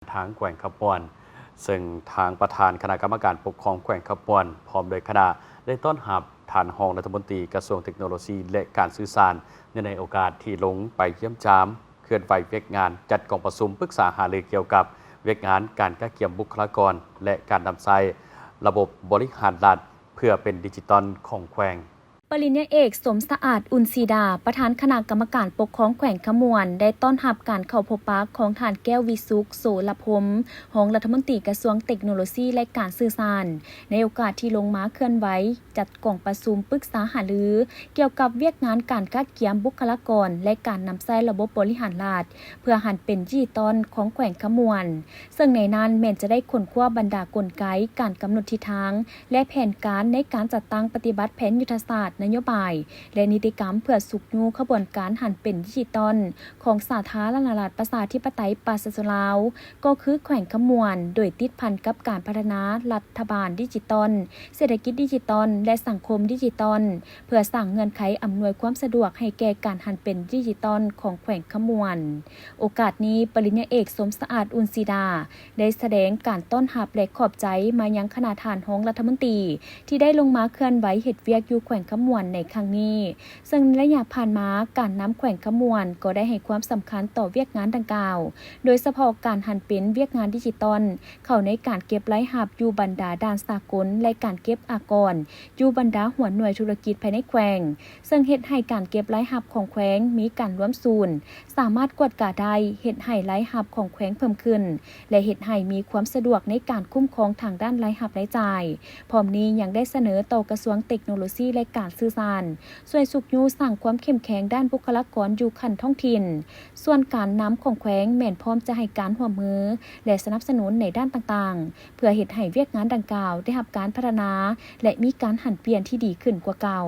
ทางแขวงขบวนซึ่งทางประธานคณะกรรมการปกครองแขวงขบวนพร้อมโดยคณะได้ต้อนรับท่านรองรัฐมนตรีกระทรวงเทคโนโลยีและการสื่อสารในโอกาสที่ลงไปเยี่ยมจามเคลื่อนไหวเวียกงานจัดกองประชุมปรึกษาหารือเกี่ยวกับเวียกงานการก้าเกี่ยมบุคลากรและการนำใช้ระบบบริหารรัฐเพื่อเป็นดิจิตอลของแขวงปริญญาเอกสมสะอาดอุนซีดาประธานคณะกรรมการปกครองแขวงขมวนได้ต้อนรับการเข้าพบปะของท่านแก้ววิสุขโสลพมรองรัฐมนตรีกระทรวงเทคโนโลยีและการสื่อสารในโอกาสที่ลงมาเคลื่อนไหวจัดกองประชุมปรึกษาหารือเกี่ยวกับเวียกงานการกักเกียมบุคลากรและการนำใช้ระบบบริหารรัฐเพื่อหันเป็นดิจิตอลของแขวงขมวนซึ่งในนั้นแม้นจะได้ค้นคว้าบรรดากลไกการกำหนดทิศทางและแผนการในการจัดตั้งปฏิบัติแผนยุทธศาสตร์นโยบายและนิติกรรมเพื่อสุกยูขบวนการหันเป็นดิจิตอลของสาธารณรัฐประชาธิปไตยปราศจากลาวก็คือแขวงขมวนโดยติดพันกับการพัฒนารัฐบาลดิจิตอลเศรษฐกิจดิจิตอลและสังคมดิจิตอลเพื่อสร้างเงื่อนไขอำนวยความสะดวกให้แก่การหันเป็นดิจิตอลของแขวงขมวนโอกาสนี้ปริญญาเอกสมสะอาดอุนซีดาได้แสดงการต้อนรับและขอบใจมายังคณะทานรองรัฐมนตรีที่ได้ลงมาเคลื่อนไหวเฮ็ดเวียกอยู่แขวงขมวนในครั้งนี้ซึ่งระยะผ่านมาการนำแขวงขมวนก็ได้ให้ความสำคัญต่อเวียกงานดังกล่าวโดยเฉพาะการหันเป็นเวียกงานดิจิตอลเข้าในการเก็บรายรับอยู่บรรดาด้านสากลและการเก็บอากรอยู่บรรดาหัวหน่วยธุรกิจภายในแขวงซึ่งเฮ็ดให้การเก็บรายรับของแขวงมีการร่วมศูนย์สามารถกวดกาได้เฮ็ดให้รายรับของแขวงเพิ่มขึ้นและเฮ็ดให้มีความสะดวกในการคุ้มครองทางด้านรายรับรายจ่ายพร้อมนี้ยังได้เสนอต่อกระทรวงเทคโนโลยีและการสื่อสารช่วยสุกยูสร้างความเข้มแข็งด้านบุคลากรอยู่ขั้นท้องถิ่นส่วนการนำของแขวงแม่นพร้อมจะให้การร่วมมือและสนับสนุนในด้านต่างๆเพื่อเฮ็ดให้เวียกงานดังกล่าวได้รับการพัฒนาและมีการหันเปลี่ยนที่ดีขึ้นกว่าเก่า